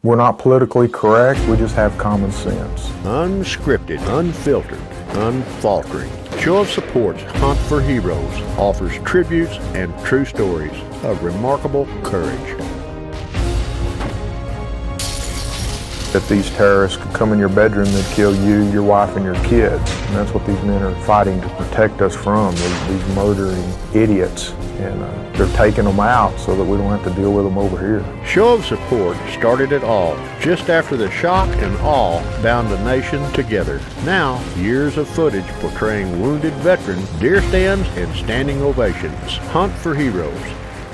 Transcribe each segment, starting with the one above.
We're not politically correct, we just have common sense. Unscripted, unfiltered, unfaltering. Show of Support's Hunt for Heroes offers tributes and true stories of remarkable courage. If these terrorists could come in your bedroom, they'd kill you, your wife, and your kids. And that's what these men are fighting to protect us from, these murdering idiots. And they're taking them out so that we don't have to deal with them over here. Show of Support started it all just after the shock and awe bound the nation together. Now, years of footage portraying wounded veterans, deer stands, and standing ovations. Hunt for Heroes,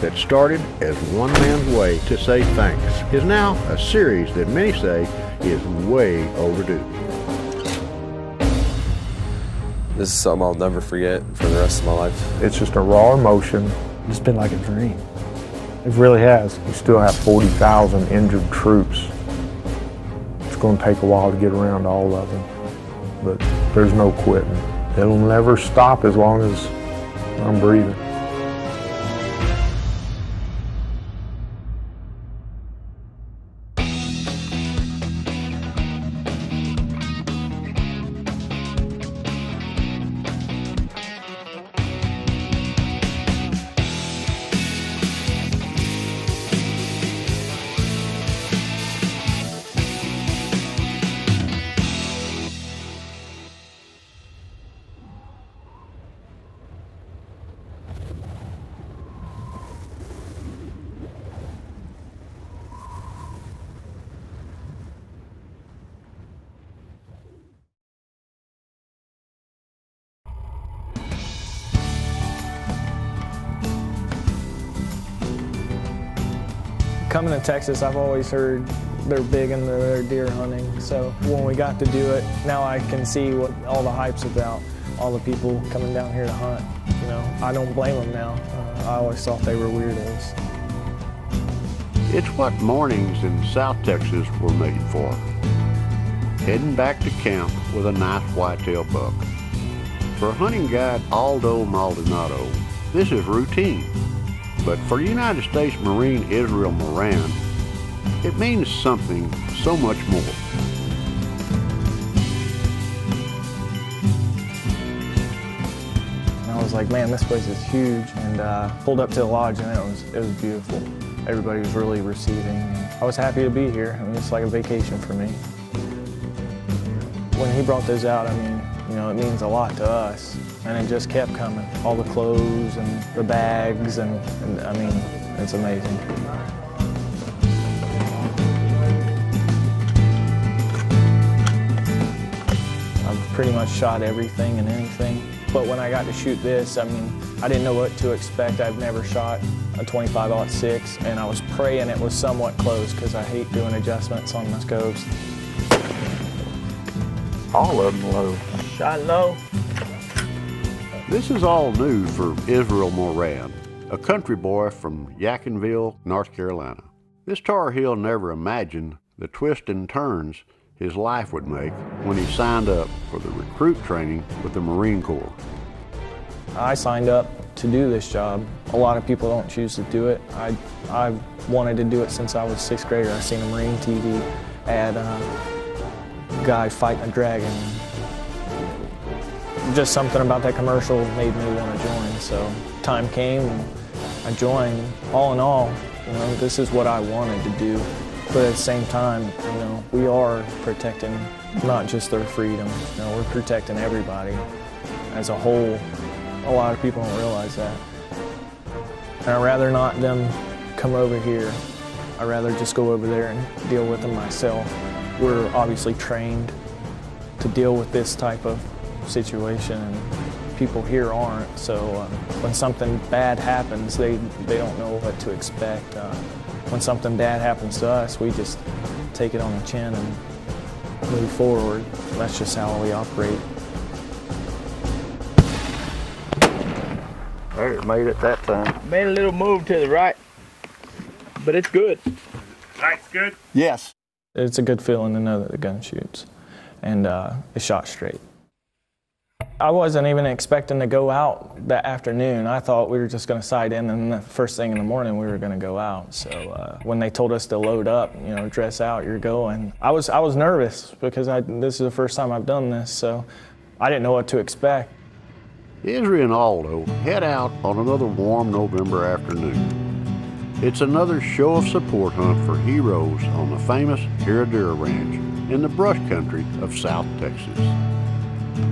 that started as one man's way to say thanks, is now a series that many say is way overdue. This is something I'll never forget for the rest of my life. It's just a raw emotion. It's been like a dream. It really has. We still have 40,000 injured troops. It's going to take a while to get around to all of them, but there's no quitting. It'll never stop as long as I'm breathing. Coming to Texas, I've always heard they're big into their deer hunting. So when we got to do it, now I can see what all the hype's about. All the people coming down here to hunt. You know, I don't blame them now. I always thought they were weirdos. It's what mornings in South Texas were made for. Heading back to camp with a nice whitetail buck. For hunting guide Aldo Maldonado, this is routine. But for United States Marine Israel Moran, it means something so much more. And I was like, man, this place is huge. And pulled up to the lodge, and it was beautiful. Everybody was really receiving. I was happy to be here. I mean, it's like a vacation for me. When he brought those out, I mean, you know, it means a lot to us. And it just kept coming. All the clothes and the bags, and I mean, it's amazing. I've pretty much shot everything and anything. But when I got to shoot this, I mean, I didn't know what to expect. I've never shot a 25-06, and I was praying it was somewhat close because I hate doing adjustments on my scopes. All of them low. Shot low. This is all new for Israel Moran, a country boy from Yadkinville, North Carolina. This Tar Heel never imagined the twists and turns his life would make when he signed up for the recruit training with the Marine Corps. I signed up to do this job. A lot of people don't choose to do it. I've wanted to do it since I was 6th grader. I seen a Marine TV ad, a guy fighting a dragon. Just something about that commercial made me want to join. So time came and I joined. All in all, you know, this is what I wanted to do. But at the same time, you know, we are protecting not just their freedom. You know, we're protecting everybody as a whole. A lot of people don't realize that. And I'd rather not them come over here. I'd rather just go over there and deal with them myself. We're obviously trained to deal with this type of situation, and people here aren't. So when something bad happens, they don't know what to expect. When something bad happens to us, we just take it on the chin and move forward. That's just how we operate. There, it made it that time. Made a little move to the right, but it's good. Sight's good? Yes. It's a good feeling to know that the gun shoots, and it shot straight. I wasn't even expecting to go out that afternoon. I thought we were just going to sight in, and the first thing in the morning we were going to go out. So when they told us to load up, you know, dress out, you're going, I was nervous because this is the first time I've done this, so I didn't know what to expect. Israel and Aldo head out on another warm November afternoon. It's another show of support hunt for heroes on the famous Herradura Ranch in the brush country of South Texas.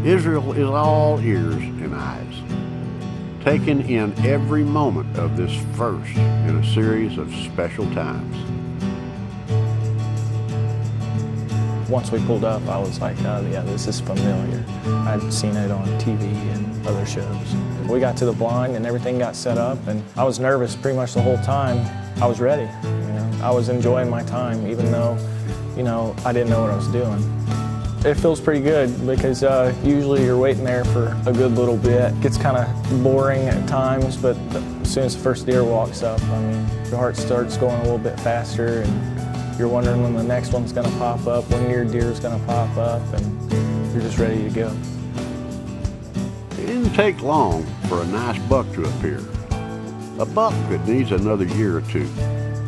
Israel is all ears and eyes, taking in every moment of this first in a series of special times. Once we pulled up, I was like, oh yeah, this is familiar. I'd seen it on TV and other shows. We got to the blind and everything got set up, and I was nervous pretty much the whole time. I was ready. You know, I was enjoying my time, even though, you know, I didn't know what I was doing. It feels pretty good because usually you're waiting there for a good little bit. It gets kind of boring at times, but as soon as the first deer walks up, I mean, your heart starts going a little bit faster, and you're wondering when the next one's going to pop up, when your deer is going to pop up, and you're just ready to go. It didn't take long for a nice buck to appear. A buck that needs another year or two,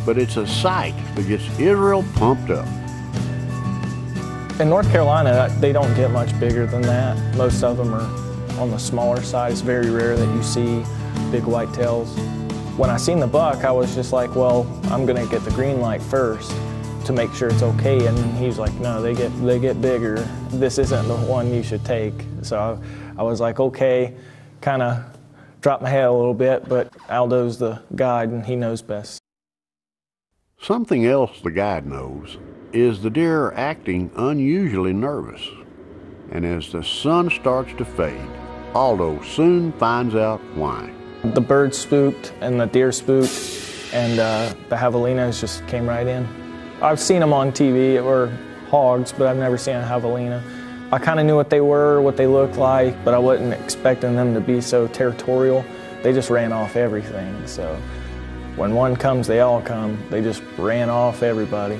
but it's a sight that gets Israel pumped up. In North Carolina, they don't get much bigger than that. Most of them are on the smaller side. It's very rare that you see big whitetails. When I seen the buck, I was just like, well, I'm gonna get the green light first to make sure it's okay. And he's like, no, they get bigger. This isn't the one you should take. So I was like, okay, kind of dropped my head a little bit, but Aldo's the guide and he knows best. Something else the guide knows is the deer are acting unusually nervous. And as the sun starts to fade, Aldo soon finds out why. The bird spooked and the deer spooked, and the javelinas just came right in. I've seen them on TV, or hogs, but I've never seen a javelina. I kind of knew what they were, what they looked like, but I wasn't expecting them to be so territorial. They just ran off everything. So when one comes, they all come. They just ran off everybody.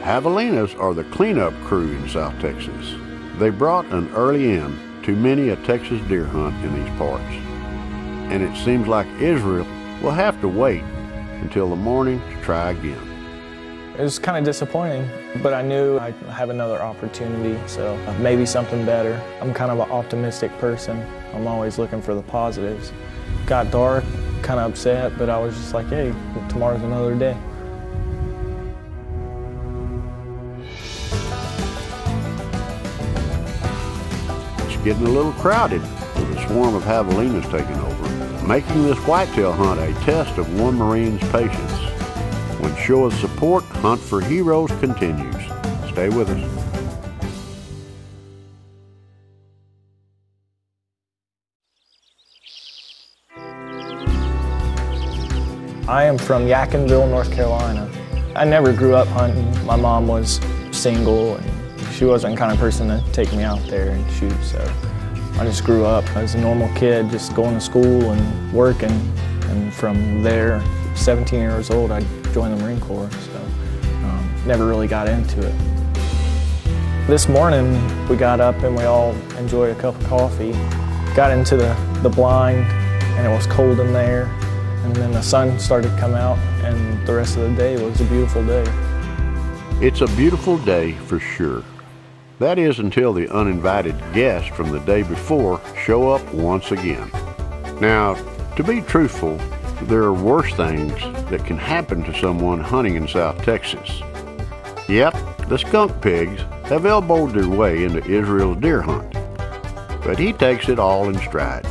Javelinas are the cleanup crew in South Texas. They brought an early end to many a Texas deer hunt in these parts. And it seems like Israel will have to wait until the morning to try again. It was kind of disappointing, but I knew I'd have another opportunity, so maybe something better. I'm kind of an optimistic person. I'm always looking for the positives. Got dark, kind of upset, but I was just like, hey, tomorrow's another day. Getting a little crowded with a swarm of javelinas taking over, making this whitetail hunt a test of one Marine's patience. When Show of Support Hunt for Heroes continues. Stay with us. I am from Yadkinville, North Carolina. I never grew up hunting. My mom was single, and she wasn't the kind of person to take me out there and shoot, so I just grew up as a normal kid, just going to school and working. And from there, 17 years old, I joined the Marine Corps, so never really got into it. This morning, we got up and we all enjoyed a cup of coffee, got into the blind, and it was cold in there, and then the sun started to come out, and the rest of the day was a beautiful day. It's a beautiful day for sure. That is until the uninvited guests from the day before show up once again. Now, to be truthful, there are worse things that can happen to someone hunting in South Texas. Yep, the skunk pigs have elbowed their way into Israel's deer hunt, but he takes it all in stride.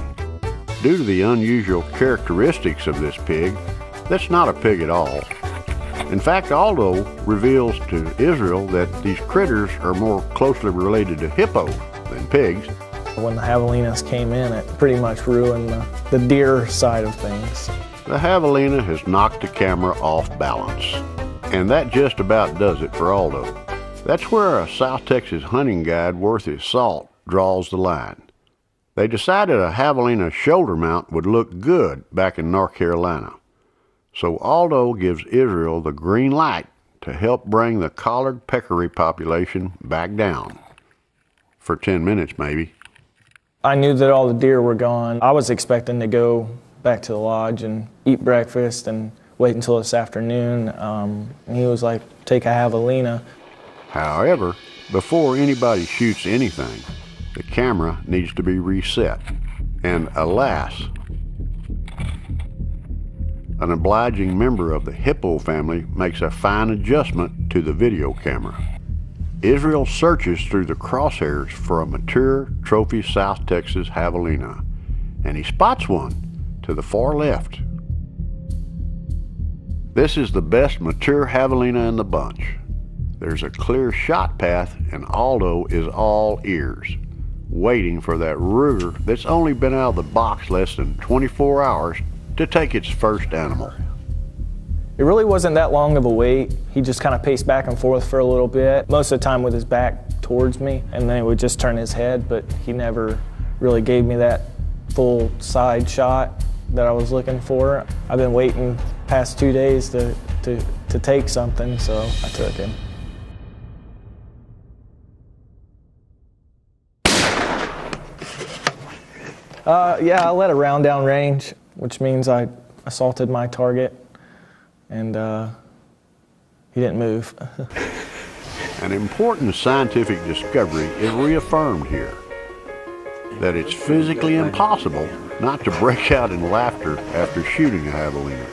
Due to the unusual characteristics of this pig, that's not a pig at all. In fact, Aldo reveals to Israel that these critters are more closely related to hippos than pigs. When the javelinas came in, it pretty much ruined the deer side of things. The javelina has knocked the camera off balance, and that just about does it for Aldo. That's where a South Texas hunting guide worth his salt draws the line. They decided a javelina shoulder mount would look good back in North Carolina. So Aldo gives Israel the green light to help bring the collared peccary population back down. For 10 minutes, maybe. I knew that all the deer were gone. I was expecting to go back to the lodge and eat breakfast and wait until this afternoon. And he was like, take a javelina. However, before anybody shoots anything, the camera needs to be reset. And alas, an obliging member of the hippo family makes a fine adjustment to the video camera. Israel searches through the crosshairs for a mature trophy South Texas javelina, and he spots one to the far left. This is the best mature javelina in the bunch. There's a clear shot path, and Aldo is all ears, waiting for that Ruger that's only been out of the box less than 24 hours to take its first animal. It really wasn't that long of a wait. He just kind of paced back and forth for a little bit, most of the time with his back towards me, and then he would just turn his head, but he never really gave me that full side shot that I was looking for. I've been waiting past 2 days to take something, so I took him. Yeah, I let a round down range, which means I assaulted my target, and he didn't move. An important scientific discovery is reaffirmed here, that it's physically impossible not to break out in laughter after shooting a javelina.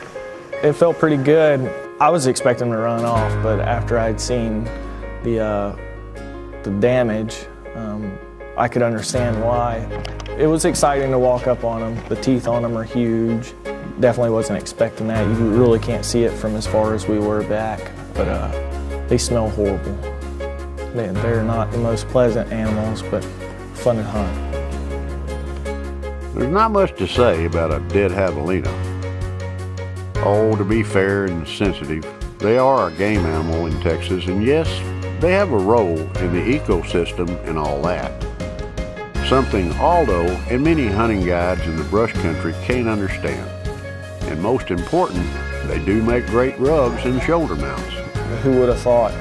It felt pretty good. I was expecting him to run off, but after I'd seen the damage, I could understand why. It was exciting to walk up on them. The teeth on them are huge. Definitely wasn't expecting that. You really can't see it from as far as we were back, but they smell horrible. They're not the most pleasant animals, but fun to hunt. There's not much to say about a dead javelina. Oh, to be fair and sensitive, they are a game animal in Texas, and yes, they have a role in the ecosystem and all that. Something Aldo and many hunting guides in the brush country can't understand. And most important, they do make great rugs and shoulder mounts. Who would have thought,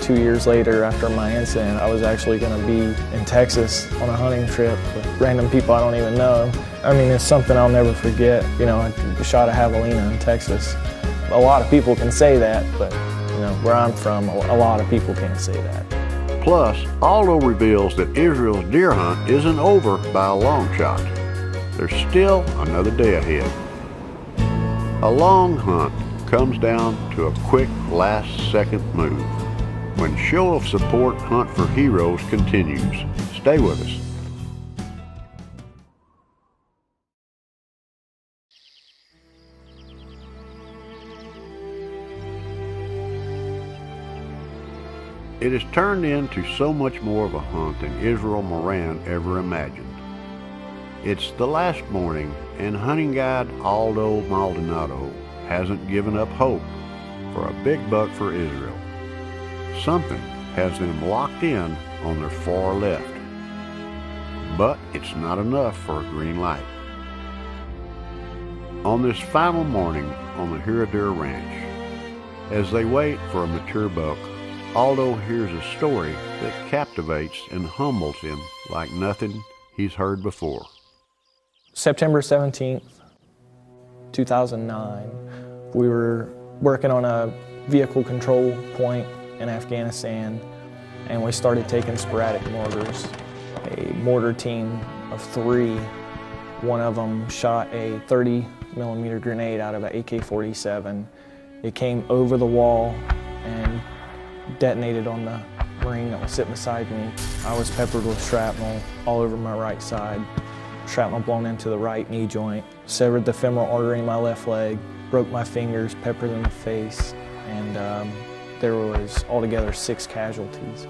2 years later after my incident, I was actually going to be in Texas on a hunting trip with random people I don't even know. I mean, it's something I'll never forget. I shot a javelina in Texas. A lot of people can say that, but where I'm from, a lot of people can't say that. Plus, Aldo reveals that Israel's deer hunt isn't over by a long shot. There's still another day ahead. A long hunt comes down to a quick last-second move. When Show of Support Hunt for Heroes continues. Stay with us. It has turned into so much more of a hunt than Israel Moran ever imagined. It's the last morning, and hunting guide Aldo Maldonado hasn't given up hope for a big buck for Israel. Something has them locked in on their far left. But it's not enough for a green light. On this final morning on the Herradura Ranch, as they wait for a mature buck, Aldo hears a story that captivates and humbles him like nothing he's heard before. September 17th, 2009, we were working on a vehicle control point in Afghanistan, and we started taking sporadic mortars. A mortar team of 3, one of them shot a 30mm grenade out of an AK-47. It came over the wall and detonated on the Marine that was sitting beside me. I was peppered with shrapnel all over my right side. Shrapnel blown into the right knee joint, severed the femoral artery in my left leg, broke my fingers, peppered in the face, and there was altogether 6 casualties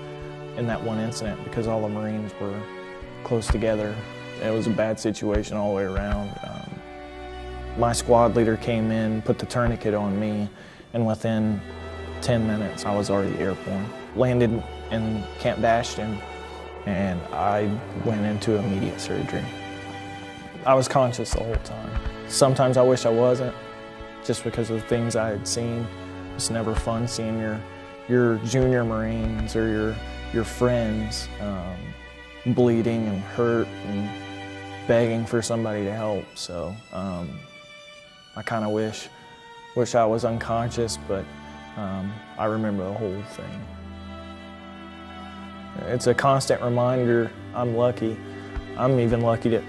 in that one incident because all the Marines were close together. It was a bad situation all the way around. My squad leader came in, put the tourniquet on me, and within 10 minutes I was already airborne. Landed in Camp Bastion, and I went into immediate surgery. I was conscious the whole time. Sometimes I wish I wasn't, just because of the things I had seen. It's never fun seeing your junior Marines or your friends bleeding and hurt and begging for somebody to help. So I kind of wish I was unconscious, but I remember the whole thing. It's a constant reminder I'm lucky. I'm even lucky to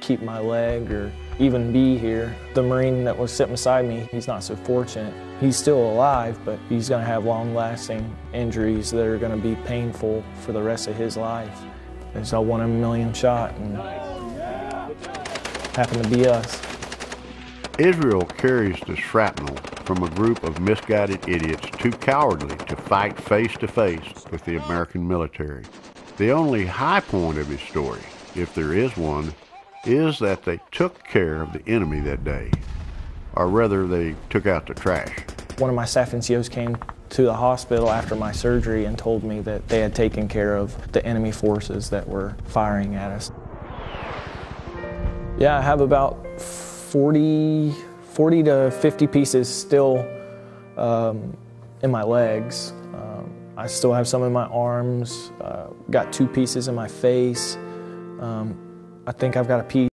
keep my leg or even be here. The Marine that was sitting beside me, he's not so fortunate. He's still alive, but he's gonna have long-lasting injuries that are gonna be painful for the rest of his life. It's a 1 in a million shot, and happened to be us. Israel carries the shrapnel from a group of misguided idiots too cowardly to fight face-to-face with the American military. The only high point of his story, if there is one, is that they took care of the enemy that day, or rather they took out the trash. One of my staff NCOs came to the hospital after my surgery and told me that they had taken care of the enemy forces that were firing at us. Yeah, I have about 40 to 50 pieces still in my legs. I still have some in my arms, got 2 pieces in my face. I think I've got a piece